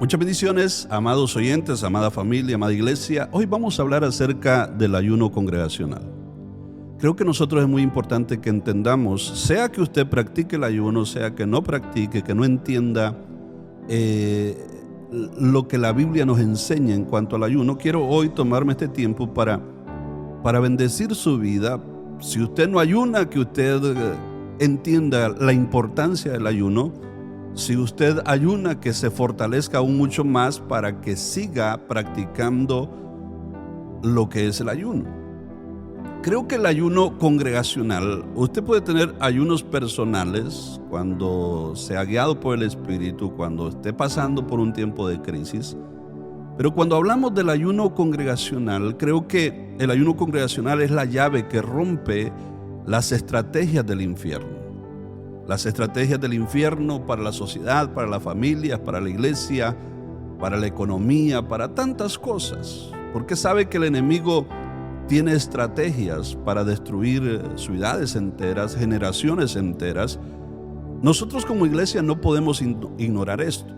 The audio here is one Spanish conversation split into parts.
Muchas bendiciones, amados oyentes, amada familia, amada iglesia. Hoy vamos a hablar acerca del ayuno congregacional. Creo que nosotros es muy importante que entendamos, sea que usted practique el ayuno, sea que no practique, que no entienda lo que la Biblia nos enseña en cuanto al ayuno. Quiero hoy tomarme este tiempo para bendecir su vida. Si usted no ayuna, que usted entienda la importancia del ayuno. Si usted ayuna, que se fortalezca aún mucho más para que siga practicando lo que es el ayuno. Creo que el ayuno congregacional, usted puede tener ayunos personales cuando sea guiado por el Espíritu, cuando esté pasando por un tiempo de crisis. Pero cuando hablamos del ayuno congregacional, creo que el ayuno congregacional es la llave que rompe las estrategias del infierno. Las estrategias del infierno para la sociedad, para las familias, para la iglesia, para la economía, para tantas cosas. Porque sabe que el enemigo tiene estrategias para destruir ciudades enteras, generaciones enteras. Nosotros como iglesia no podemos ignorar esto.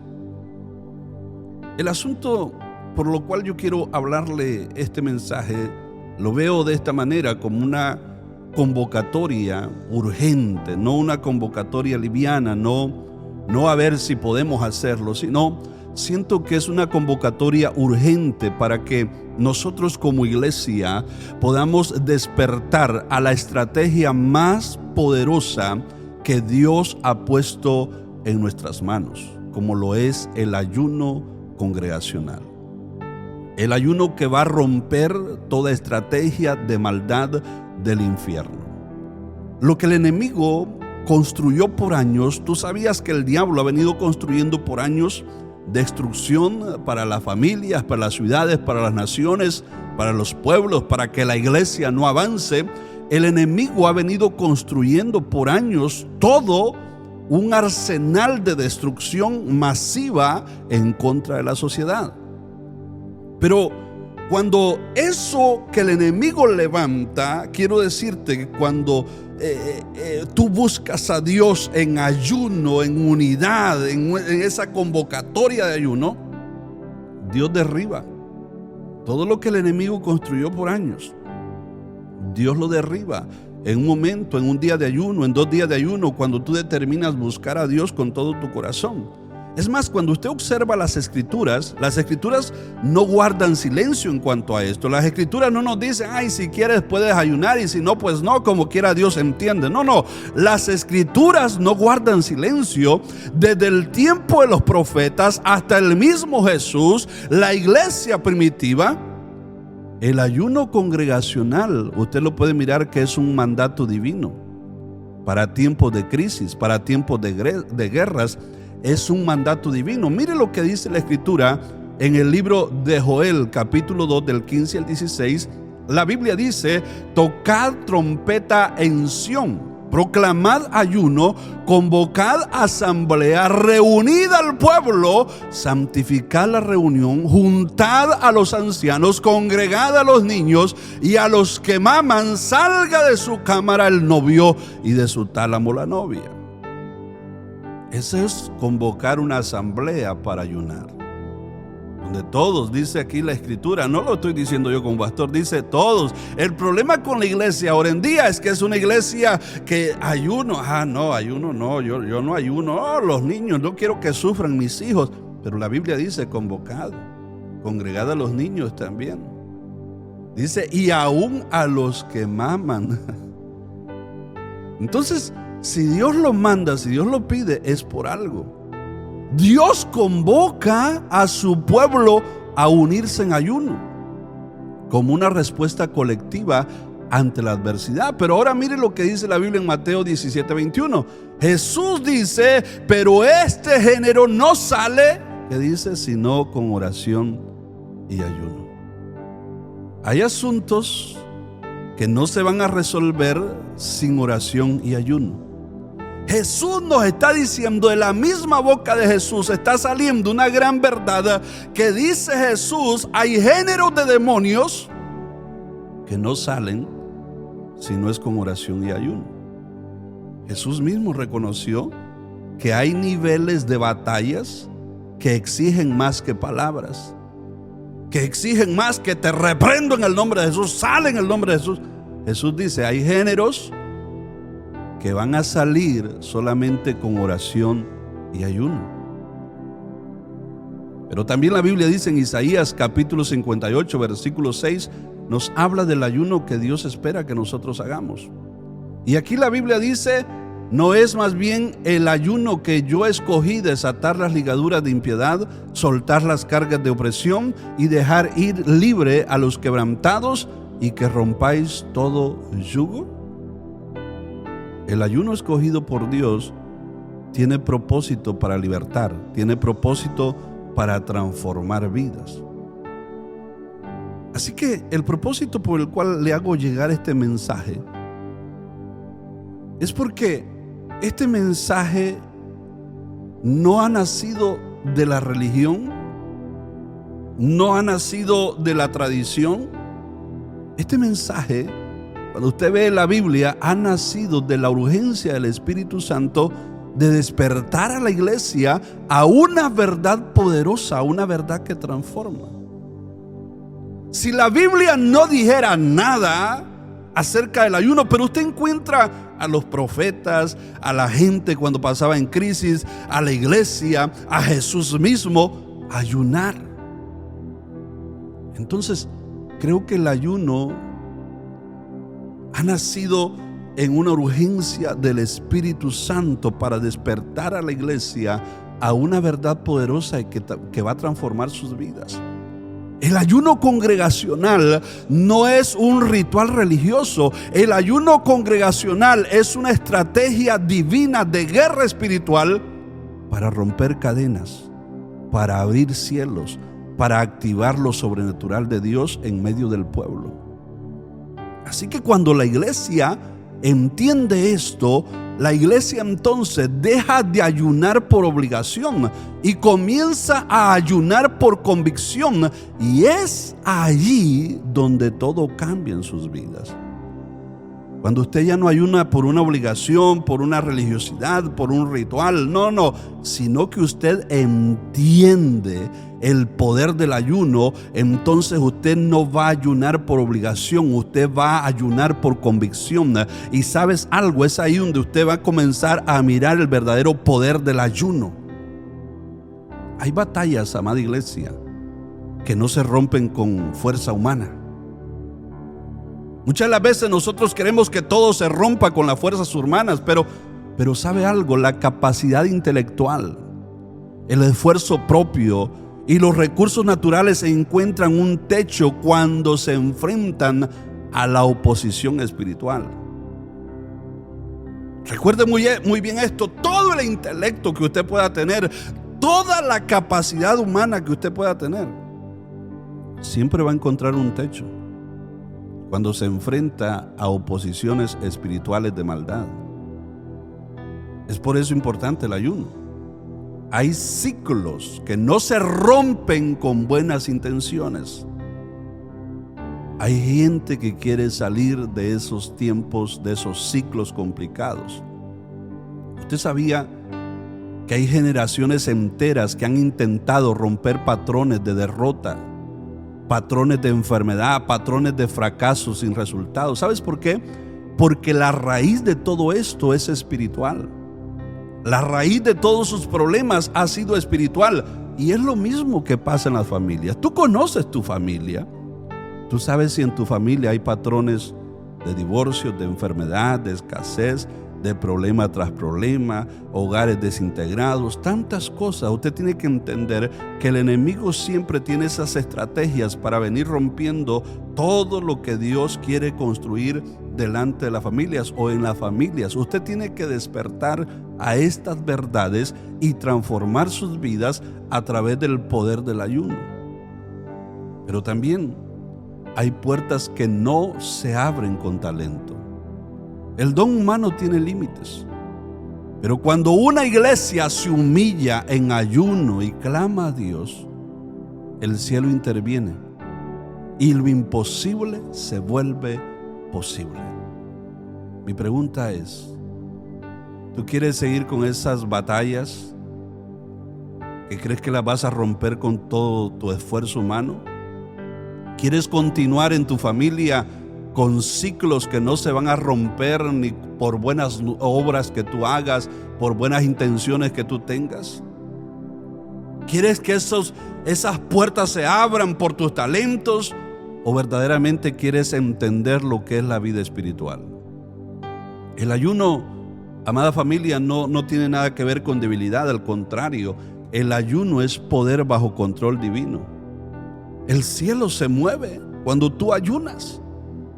El asunto por lo cual yo quiero hablarle este mensaje, lo veo de esta manera, como una convocatoria urgente, no una convocatoria liviana, no a ver si podemos hacerlo, sino siento que es una convocatoria urgente para que nosotros como iglesia podamos despertar a la estrategia más poderosa que Dios ha puesto en nuestras manos, como lo es el ayuno congregacional. El ayuno que va a romper toda estrategia de maldad del infierno. Lo que el enemigo construyó por años, tú sabías que el diablo ha venido construyendo por años destrucción para las familias, para las ciudades, para las naciones, para los pueblos, para que la iglesia no avance. El enemigo ha venido construyendo por años todo un arsenal de destrucción masiva en contra de la sociedad. Pero cuando eso que el enemigo levanta, quiero decirte que cuando tú buscas a Dios en ayuno, en unidad, en esa convocatoria de ayuno, Dios derriba todo lo que el enemigo construyó por años. Dios lo derriba en un momento, en un día de ayuno, en 2 días de ayuno, cuando tú determinas buscar a Dios con todo tu corazón. Es más, cuando usted observa las escrituras no guardan silencio en cuanto a esto. Las escrituras no nos dicen, ay, si quieres puedes ayunar y si no, pues no, como quiera Dios entiende. No, las escrituras no guardan silencio. Desde el tiempo de los profetas hasta el mismo Jesús, la iglesia primitiva, el ayuno congregacional, usted lo puede mirar que es un mandato divino. Para tiempos de crisis, para tiempos de guerras, es un mandato divino. Mire lo que dice la escritura en el libro de Joel, capítulo 2, del 15 al 16. La Biblia dice: tocad trompeta en Sión, proclamad ayuno, convocad asamblea, reunid al pueblo, santificad la reunión, juntad a los ancianos, congregad a los niños y a los que maman, salga de su cámara el novio y de su tálamo la novia. Eso es convocar una asamblea para ayunar. Donde todos, dice aquí la escritura, no lo estoy diciendo yo como pastor, dice todos. El problema con la iglesia ahora en día es que es una iglesia que ayuno. Ayuno no, yo no ayuno. Los niños, no quiero que sufran mis hijos. Pero la Biblia dice convocado, congregad a los niños también. Dice, y aún a los que maman. Entonces, si Dios lo manda, si Dios lo pide, es por algo. Dios convoca a su pueblo a unirse en ayuno como una respuesta colectiva ante la adversidad. Pero ahora mire lo que dice la Biblia en Mateo 17:21. Jesús dice, pero este género no sale, ¿qué dice? Sino con oración y ayuno. Hay asuntos que no se van a resolver sin oración y ayuno. Jesús nos está diciendo, de la misma boca de Jesús está saliendo una gran verdad que dice Jesús: hay géneros de demonios que no salen si no es con oración y ayuno. Jesús mismo reconoció que hay niveles de batallas que exigen más que palabras, que exigen más que te reprendo en el nombre de Jesús, sale en el nombre de Jesús. Jesús dice, hay géneros que van a salir solamente con oración y ayuno. Pero también la Biblia dice en Isaías capítulo 58 versículo 6, nos habla del ayuno que Dios espera que nosotros hagamos. Y aquí la Biblia dice, ¿no es más bien el ayuno que yo escogí desatar las ligaduras de impiedad, soltar las cargas de opresión y dejar ir libre a los quebrantados y que rompáis todo yugo? El ayuno escogido por Dios tiene propósito para libertar, tiene propósito para transformar vidas. Así que el propósito por el cual le hago llegar este mensaje es porque este mensaje no ha nacido de la religión, no ha nacido de la tradición. Este mensaje, cuando usted ve la Biblia, ha nacido de la urgencia del Espíritu Santo de despertar a la iglesia a una verdad poderosa, a una verdad que transforma. Si la Biblia no dijera nada acerca del ayuno, pero usted encuentra a los profetas, a la gente cuando pasaba en crisis, a la iglesia, a Jesús mismo, ayunar. Entonces, creo que el ayuno ha nacido en una urgencia del Espíritu Santo para despertar a la iglesia a una verdad poderosa que va a transformar sus vidas. El ayuno congregacional no es un ritual religioso. El ayuno congregacional es una estrategia divina de guerra espiritual para romper cadenas, para abrir cielos, para activar lo sobrenatural de Dios en medio del pueblo. Así que cuando la iglesia entiende esto, la iglesia entonces deja de ayunar por obligación y comienza a ayunar por convicción, y es allí donde todo cambia en sus vidas. Cuando usted ya no ayuna por una obligación, por una religiosidad, por un ritual, no, sino que usted entiende el poder del ayuno, entonces usted no va a ayunar por obligación, usted va a ayunar por convicción. Y sabes algo, es ahí donde usted va a comenzar a mirar el verdadero poder del ayuno. Hay batallas, amada iglesia, que no se rompen con fuerza humana. Muchas de las veces nosotros queremos que todo se rompa con las fuerzas humanas, pero ¿sabe algo? La capacidad intelectual, el esfuerzo propio y los recursos naturales se encuentran un techo cuando se enfrentan a la oposición espiritual. Recuerde muy bien esto: todo el intelecto que usted pueda tener, toda la capacidad humana que usted pueda tener, siempre va a encontrar un techo cuando se enfrenta a oposiciones espirituales de maldad. Es por eso importante el ayuno. Hay ciclos que no se rompen con buenas intenciones. Hay gente que quiere salir de esos tiempos, de esos ciclos complicados. ¿Usted sabía que hay generaciones enteras que han intentado romper patrones de derrota, patrones de enfermedad, patrones de fracaso sin resultados? ¿Sabes por qué? Porque la raíz de todo esto es espiritual. La raíz de todos sus problemas ha sido espiritual. Y es lo mismo que pasa en las familias. Tú conoces tu familia. Tú sabes si en tu familia hay patrones de divorcio, de enfermedad, de escasez, de problema tras problema, hogares desintegrados, tantas cosas. Usted tiene que entender que el enemigo siempre tiene esas estrategias para venir rompiendo todo lo que Dios quiere construir delante de las familias o en las familias. Usted tiene que despertar a estas verdades y transformar sus vidas a través del poder del ayuno. Pero también hay puertas que no se abren con talento. El don humano tiene límites, pero cuando una iglesia se humilla en ayuno y clama a Dios, el cielo interviene y lo imposible se vuelve posible. Mi pregunta es: ¿tú quieres seguir con esas batallas? que crees que las vas a romper con todo tu esfuerzo humano? ¿Quieres continuar en tu familia con ciclos que no se van a romper ni por buenas obras que tú hagas, por buenas intenciones que tú tengas? ¿Quieres que esas puertas se abran por tus talentos? ¿O verdaderamente quieres entender lo que es la vida espiritual? El ayuno, amada familia, no tiene nada que ver con debilidad. Al contrario, el ayuno es poder bajo control divino. El cielo se mueve cuando tú ayunas.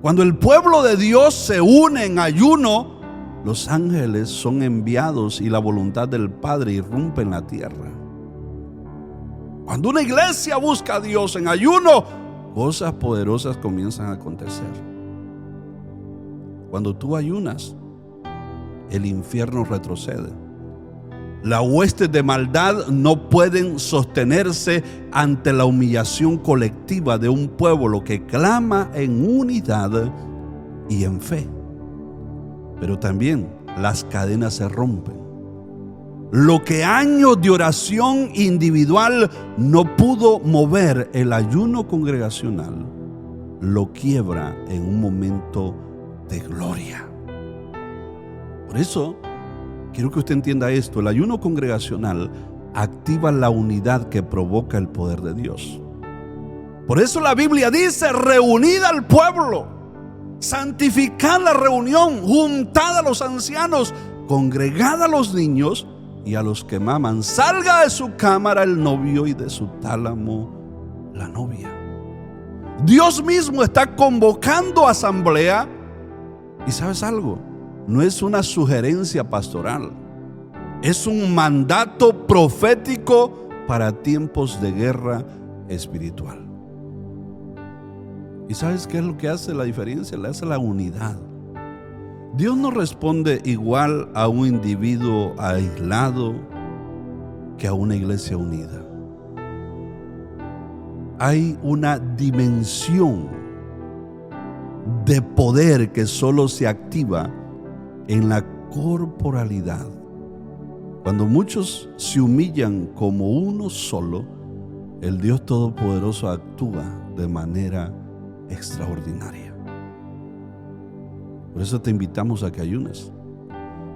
Cuando el pueblo de Dios se une en ayuno, los ángeles son enviados y la voluntad del Padre irrumpe en la tierra. Cuando una iglesia busca a Dios en ayuno, cosas poderosas comienzan a acontecer. Cuando tú ayunas, el infierno retrocede. Las huestes de maldad no pueden sostenerse ante la humillación colectiva de un pueblo que clama en unidad y en fe. Pero también las cadenas se rompen. Lo que años de oración individual no pudo mover, el ayuno congregacional lo quiebra en un momento de gloria. Por eso, quiero que usted entienda esto: el ayuno congregacional activa la unidad que provoca el poder de Dios. Por eso la Biblia dice: reunid al pueblo, santificad la reunión, juntad a los ancianos, congregad a los niños y a los que maman. Salga de su cámara el novio y de su tálamo la novia. Dios mismo está convocando asamblea. Y ¿sabes algo? No es una sugerencia pastoral, es un mandato profético para tiempos de guerra espiritual. ¿Y sabes qué es lo que hace la diferencia? Le hace la unidad. Dios no responde igual a un individuo aislado que a una iglesia unida. Hay una dimensión de poder que solo se activa en la corporalidad. Cuando muchos se humillan como uno solo, el Dios Todopoderoso actúa de manera extraordinaria. Por eso te invitamos a que ayunes.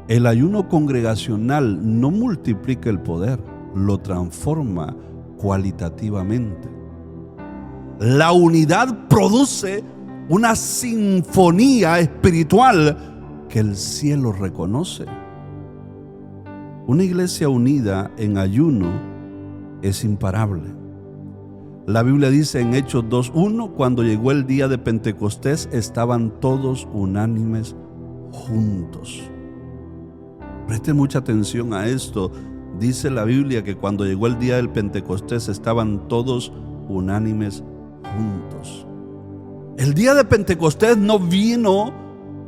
El ayuno congregacional no multiplica el poder, lo transforma cualitativamente. La unidad produce una sinfonía espiritual que el cielo reconoce. Una iglesia unida en ayuno es imparable. La Biblia dice en Hechos 2:1: cuando llegó el día de Pentecostés, estaban todos unánimes juntos. Preste mucha atención a esto. Dice la Biblia que cuando llegó el día del Pentecostés, estaban todos unánimes juntos. El día de Pentecostés no vino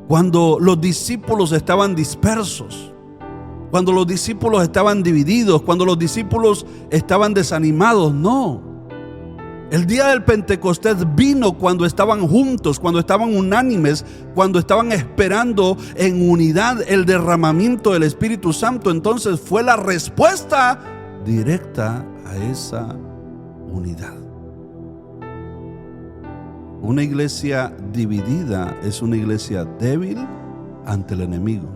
cuando los discípulos estaban dispersos, cuando los discípulos estaban divididos, cuando los discípulos estaban desanimados. No. El día del Pentecostés vino cuando estaban juntos, cuando estaban unánimes, cuando estaban esperando en unidad el derramamiento del Espíritu Santo. Entonces fue la respuesta directa a esa unidad. Una iglesia dividida es una iglesia débil ante el enemigo.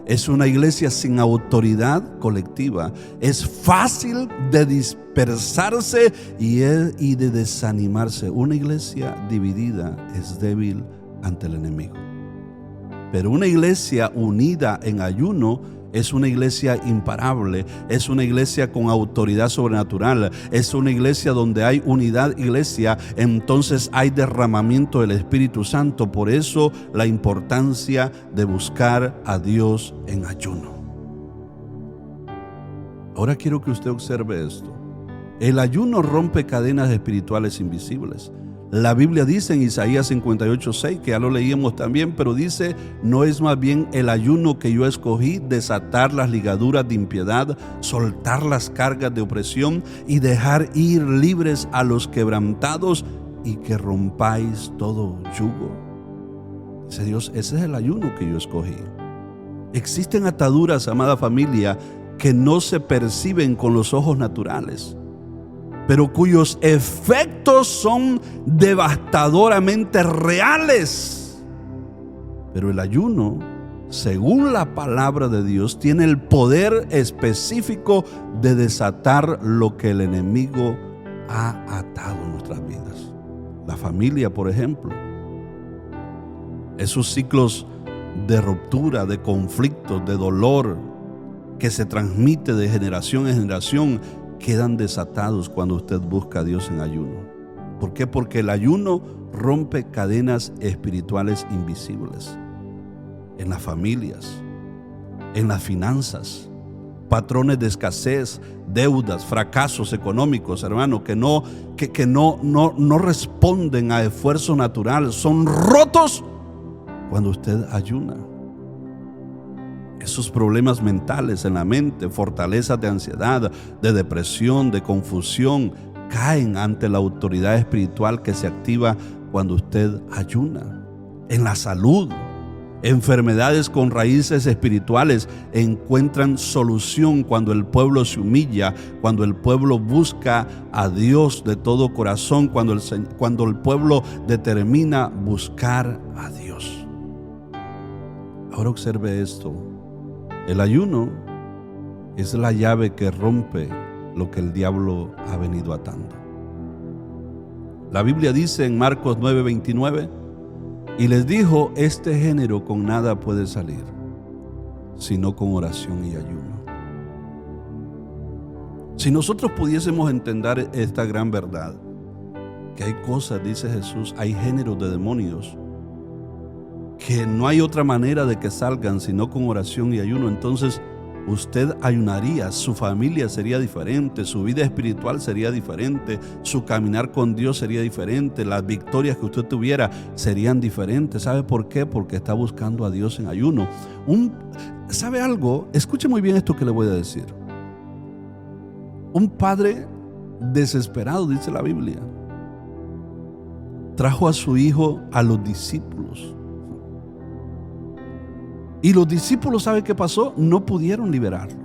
Es una iglesia sin autoridad colectiva. Es fácil de dispersarse y de desanimarse. Una iglesia dividida es débil ante el enemigo. Pero una iglesia unida en ayuno es una iglesia imparable, es una iglesia con autoridad sobrenatural, es una iglesia donde hay unidad, iglesia, entonces hay derramamiento del Espíritu Santo. Por eso la importancia de buscar a Dios en ayuno. Ahora quiero que usted observe esto. El ayuno rompe cadenas espirituales invisibles. La Biblia dice en Isaías 58:6, que ya lo leíamos también, pero dice: ¿no es más bien el ayuno que yo escogí, desatar las ligaduras de impiedad, soltar las cargas de opresión y dejar ir libres a los quebrantados y que rompáis todo yugo? Dice Dios, ese es el ayuno que yo escogí. Existen ataduras, amada familia, que no se perciben con los ojos naturales, pero cuyos efectos son devastadoramente reales. Pero el ayuno, según la palabra de Dios, tiene el poder específico de desatar lo que el enemigo ha atado en nuestras vidas. La familia, por ejemplo, esos ciclos de ruptura, de conflictos, de dolor que se transmite de generación en generación, quedan desatados cuando usted busca a Dios en ayuno. ¿Por qué? Porque el ayuno rompe cadenas espirituales invisibles en las familias, en las finanzas, patrones de escasez, deudas, fracasos económicos, hermano, que no responden a esfuerzo natural, son rotos cuando usted ayuna. Esos problemas mentales en la mente, fortalezas de ansiedad, de depresión, de confusión, caen ante la autoridad espiritual que se activa cuando usted ayuna. En la salud, enfermedades con raíces espirituales encuentran solución cuando el pueblo se humilla, cuando el pueblo busca a Dios de todo corazón, cuando el pueblo determina buscar a Dios. Ahora observe esto. El ayuno es la llave que rompe lo que el diablo ha venido atando. La Biblia dice en Marcos 9:29, y les dijo: este género con nada puede salir, sino con oración y ayuno. Si nosotros pudiésemos entender esta gran verdad, que hay cosas, dice Jesús, hay géneros de demonios que no hay otra manera de que salgan sino con oración y ayuno, entonces usted ayunaría, su familia sería diferente, su vida espiritual sería diferente, su caminar con Dios sería diferente, las victorias que usted tuviera serían diferentes. ¿Sabe por qué? Porque está buscando a Dios en ayuno. ¿Sabe algo? Escuche muy bien esto que le voy a decir. Un padre desesperado, dice la Biblia, trajo a su hijo a los discípulos. Y los discípulos, ¿sabe qué pasó? No pudieron liberarlo.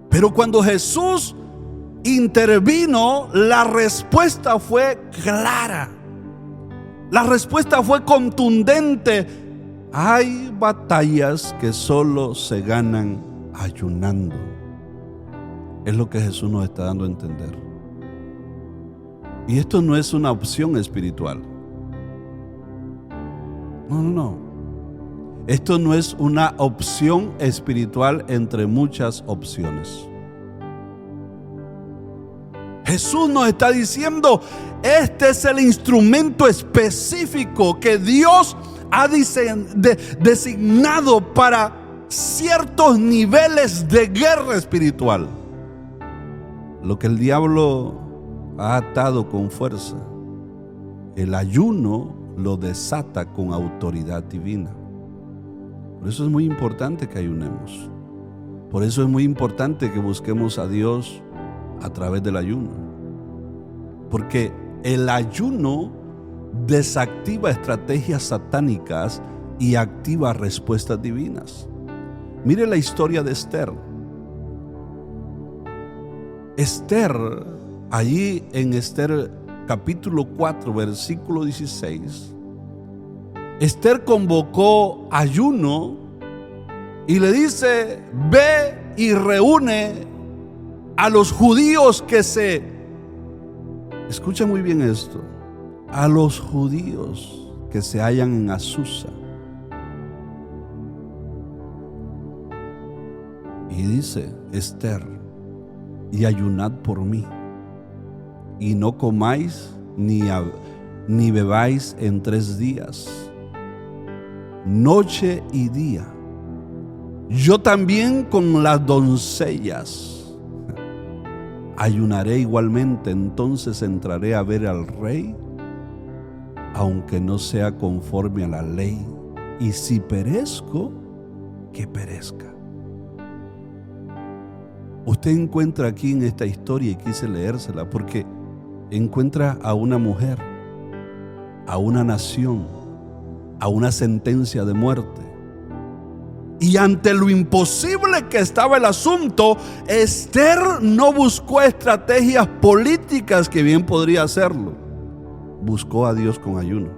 Pero cuando Jesús intervino, la respuesta fue clara. La respuesta fue contundente. Hay batallas que solo se ganan ayunando. Es lo que Jesús nos está dando a entender. Y esto no es una opción espiritual. No. Esto no es una opción espiritual entre muchas opciones. Jesús nos está diciendo: este es el instrumento específico que Dios ha designado para ciertos niveles de guerra espiritual. Lo que el diablo ha atado con fuerza, el ayuno lo desata con autoridad divina. Por eso es muy importante que ayunemos. Por eso es muy importante que busquemos a Dios a través del ayuno. Porque el ayuno desactiva estrategias satánicas y activa respuestas divinas. Mire la historia de Esther. Esther, allí en Esther capítulo 4, versículo 16, Esther convocó ayuno y le dice: ve y reúne a los judíos escucha muy bien esto, a los judíos que se hallan en Azusa. Y dice Esther: y ayunad por mí, y no comáis ni bebáis en 3 días, noche y día. Yo también con las doncellas ayunaré igualmente, entonces entraré a ver al rey, aunque no sea conforme a la ley, y si perezco, que perezca. Usted encuentra aquí en esta historia, y quise leérsela porque encuentra a una mujer, a una nación, a una sentencia de muerte, Y ante lo imposible que estaba el asunto, Esther no buscó estrategias políticas, que bien podría hacerlo. Buscó a Dios con ayuno.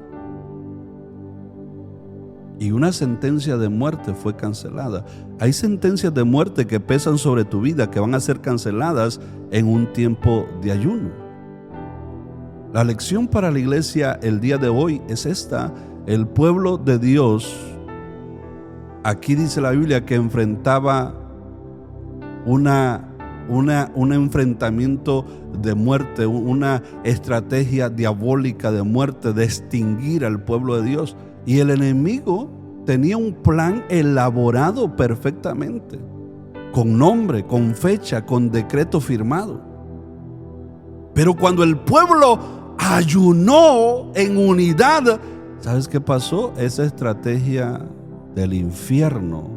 Y una sentencia de muerte fue cancelada. Hay sentencias de muerte que pesan sobre tu vida, que van a ser canceladas en un tiempo de ayuno. La lección para la iglesia el día de hoy es esta: el pueblo de Dios, aquí dice la Biblia que enfrentaba un enfrentamiento de muerte, una estrategia diabólica de muerte, de extinguir al pueblo de Dios. Y el enemigo tenía un plan elaborado perfectamente, con nombre, con fecha, con decreto firmado. Pero cuando el pueblo ayunó en unidad, ¿sabes qué pasó? Esa estrategia del infierno,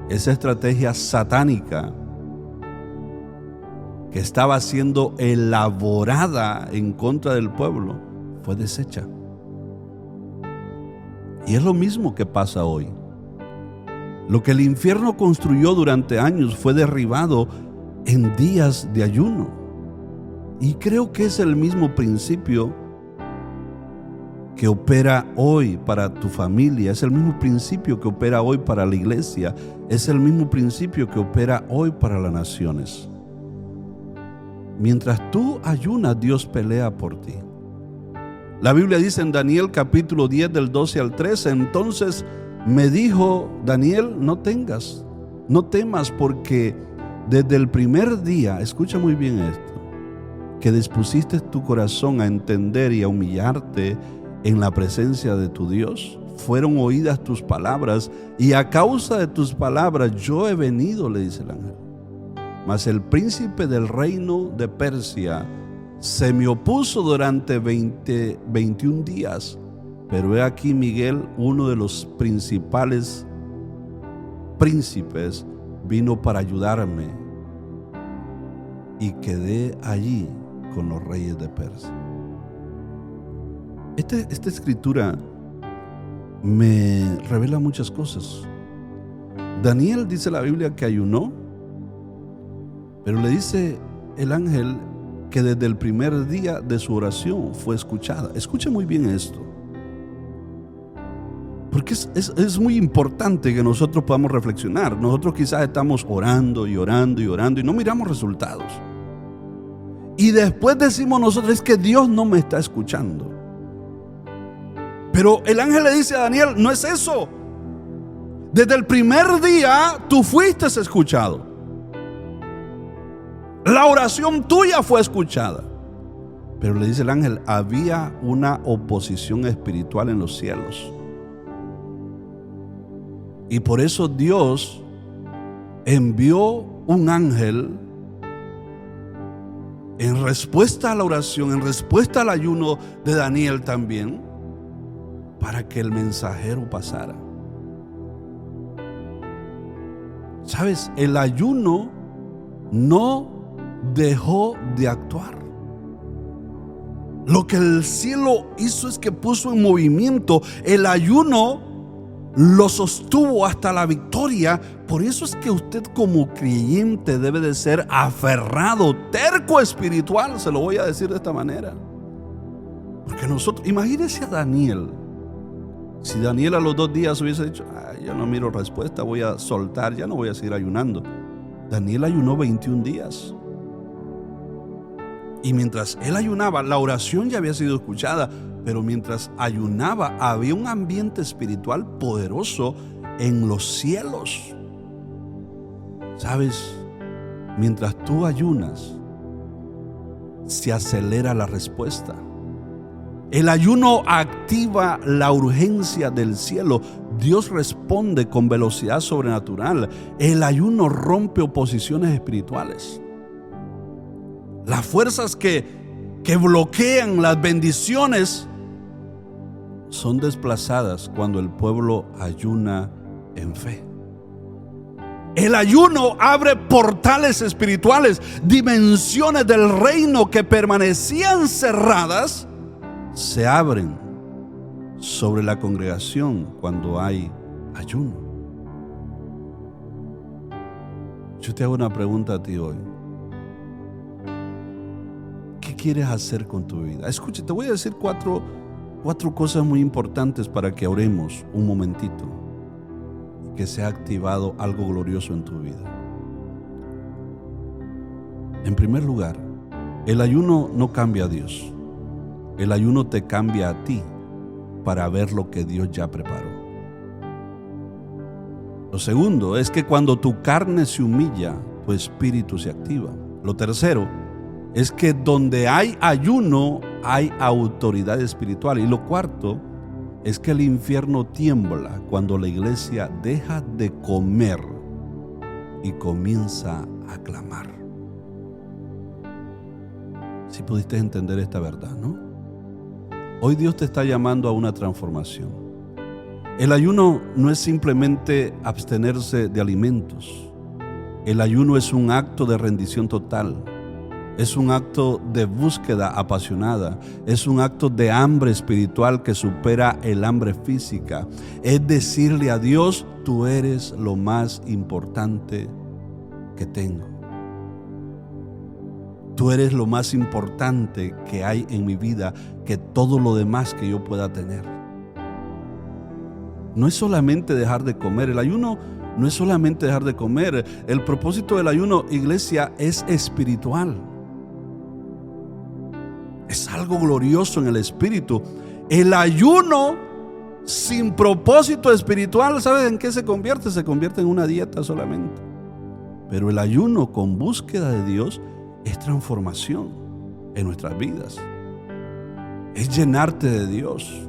esa estrategia satánica que estaba siendo elaborada en contra del pueblo, fue deshecha. Y es lo mismo que pasa hoy. Lo que el infierno construyó durante años fue derribado en días de ayuno. Y creo que es el mismo principio que opera hoy para tu familia, es el mismo principio que opera hoy para la iglesia, es el mismo principio que opera hoy para las naciones. Mientras tú ayunas, Dios pelea por ti. La Biblia dice en Daniel capítulo 10 del 12 al 13, entonces me dijo Daniel, no temas, porque desde el primer día, escucha muy bien esto, que dispusiste tu corazón a entender y a humillarte en la presencia de tu Dios, fueron oídas tus palabras, y a causa de tus palabras yo he venido, le dice el ángel. Mas el príncipe del reino de Persia se me opuso durante 21 días, pero he aquí Miguel, uno de los principales príncipes, vino para ayudarme, y quedé allí con los reyes de Persia. Esta escritura me revela muchas cosas. Daniel, dice la Biblia, que ayunó, pero le dice el ángel que desde el primer día de su oración fue escuchada. Escuche muy bien esto, porque es muy importante que nosotros podamos reflexionar. Nosotros quizás estamos orando y orando y orando y no miramos resultados, y después decimos nosotros, es que Dios no me está escuchando. Pero el ángel le dice a Daniel, no es eso. Desde el primer día tú fuiste escuchado. La oración tuya fue escuchada. Pero le dice el ángel, había una oposición espiritual en los cielos. Y por eso Dios envió un ángel en respuesta a la oración, en respuesta al ayuno de Daniel también, para que el mensajero pasara. ¿Sabes? El ayuno no dejó de actuar. Lo que el cielo hizo es que puso en movimiento. El ayuno lo sostuvo hasta la victoria. Por eso es que usted como creyente debe de ser aferrado, terco espiritual, se lo voy a decir de esta manera. Porque nosotros, imagínese a Daniel. Si Daniel a los 2 días hubiese dicho, yo no miro respuesta, voy a soltar, ya no voy a seguir ayunando. Daniel ayunó 21 días. Y mientras él ayunaba, la oración ya había sido escuchada, pero mientras ayunaba había un ambiente espiritual poderoso en los cielos. ¿Sabes? Mientras tú ayunas, se acelera la respuesta. El ayuno activa la urgencia del cielo. Dios responde con velocidad sobrenatural. El ayuno rompe oposiciones espirituales. Las fuerzas que bloquean las bendiciones son desplazadas cuando el pueblo ayuna en fe. El ayuno abre portales espirituales, dimensiones del reino que permanecían cerradas se abren sobre la congregación cuando hay ayuno. Yo te hago una pregunta a ti hoy. ¿Qué quieres hacer con tu vida? Escucha, te voy a decir cuatro cosas muy importantes para que oremos un momentito y que sea activado algo glorioso en tu vida. En primer lugar, el ayuno no cambia a Dios. El ayuno te cambia a ti para ver lo que Dios ya preparó. Lo segundo es que cuando tu carne se humilla, tu espíritu se activa. Lo tercero es que donde hay ayuno, hay autoridad espiritual. Y lo cuarto es que el infierno tiembla cuando la iglesia deja de comer y comienza a clamar. Si pudiste entender esta verdad, ¿no? Hoy Dios te está llamando a una transformación. El ayuno no es simplemente abstenerse de alimentos. El ayuno es un acto de rendición total. Es un acto de búsqueda apasionada. Es un acto de hambre espiritual que supera el hambre física. Es decirle a Dios, tú eres lo más importante que tengo. Tú eres lo más importante que hay en mi vida, que todo lo demás que yo pueda tener. No es solamente dejar de comer. El ayuno no es solamente dejar de comer. El propósito del ayuno, iglesia, es espiritual. Es algo glorioso en el espíritu. El ayuno sin propósito espiritual, ¿sabes en qué se convierte? Se convierte en una dieta solamente. Pero el ayuno con búsqueda de Dios es transformación en nuestras vidas. Es llenarte de Dios.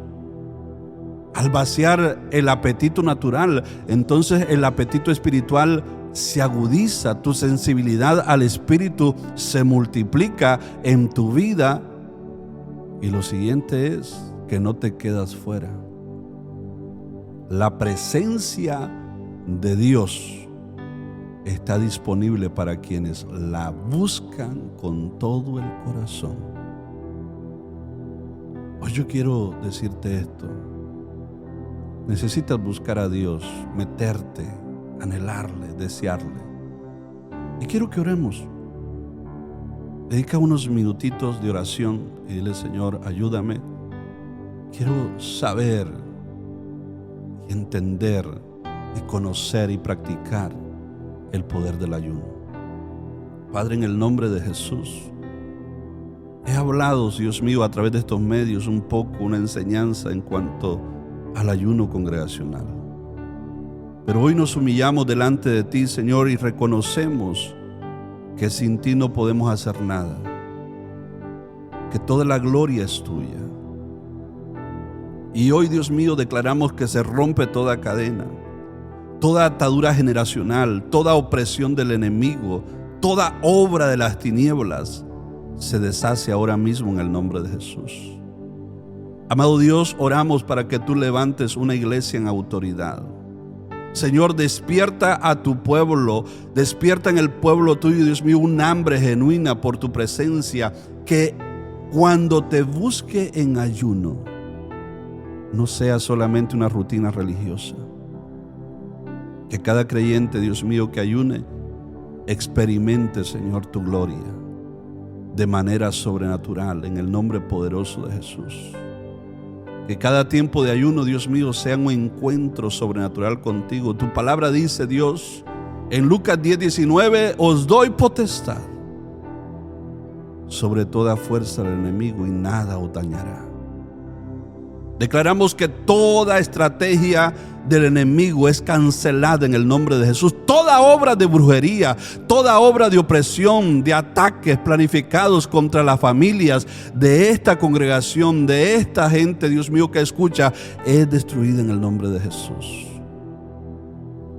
Al vaciar el apetito natural, entonces el apetito espiritual se agudiza, tu sensibilidad al espíritu se multiplica en tu vida. Y lo siguiente es que no te quedas fuera. La presencia de Dios está disponible para quienes la buscan con todo el corazón. Hoy yo quiero decirte esto. Necesitas buscar a Dios, meterte, anhelarle, desearle. Y quiero que oremos. Dedica unos minutitos de oración y dile, Señor, ayúdame. Quiero saber y entender y conocer y practicar el poder del ayuno. Padre, en el nombre de Jesús, he hablado, Dios mío, a través de estos medios un poco, una enseñanza en cuanto al ayuno congregacional. Pero hoy nos humillamos delante de ti, Señor, y reconocemos que sin ti no podemos hacer nada, que toda la gloria es tuya. Y hoy, Dios mío, declaramos que se rompe toda cadena, toda atadura generacional, toda opresión del enemigo, toda obra de las tinieblas se deshace ahora mismo en el nombre de Jesús. Amado Dios, oramos para que tú levantes una iglesia en autoridad. Señor, despierta a tu pueblo, despierta en el pueblo tuyo, Dios mío, un hambre genuina por tu presencia, que cuando te busque en ayuno, no sea solamente una rutina religiosa. Que cada creyente, Dios mío, que ayune, experimente, Señor, tu gloria de manera sobrenatural, en el nombre poderoso de Jesús. Que cada tiempo de ayuno, Dios mío, sea un encuentro sobrenatural contigo. Tu palabra dice, Dios, en Lucas 10:19, os doy potestad sobre toda fuerza del enemigo y nada os dañará. Declaramos que toda estrategia del enemigo es cancelada en el nombre de Jesús. Toda obra de brujería, toda obra de opresión, de ataques planificados contra las familias de esta congregación, de esta gente, Dios mío, que escucha, es destruida en el nombre de Jesús.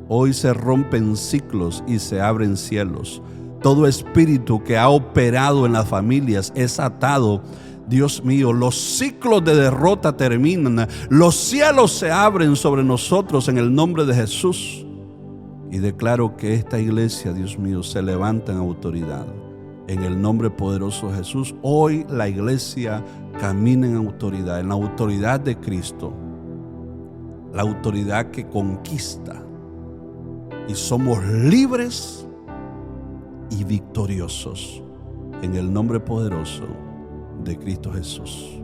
Hoy se rompen ciclos y se abren cielos. Todo espíritu que ha operado en las familias es atado. Dios mío, los ciclos de derrota terminan, los cielos se abren sobre nosotros en el nombre de Jesús. Y declaro que esta iglesia, Dios mío, se levanta en autoridad. En el nombre poderoso de Jesús, hoy la iglesia camina en autoridad, en la autoridad de Cristo. La autoridad que conquista. Y somos libres y victoriosos en el nombre poderoso de Cristo Jesús.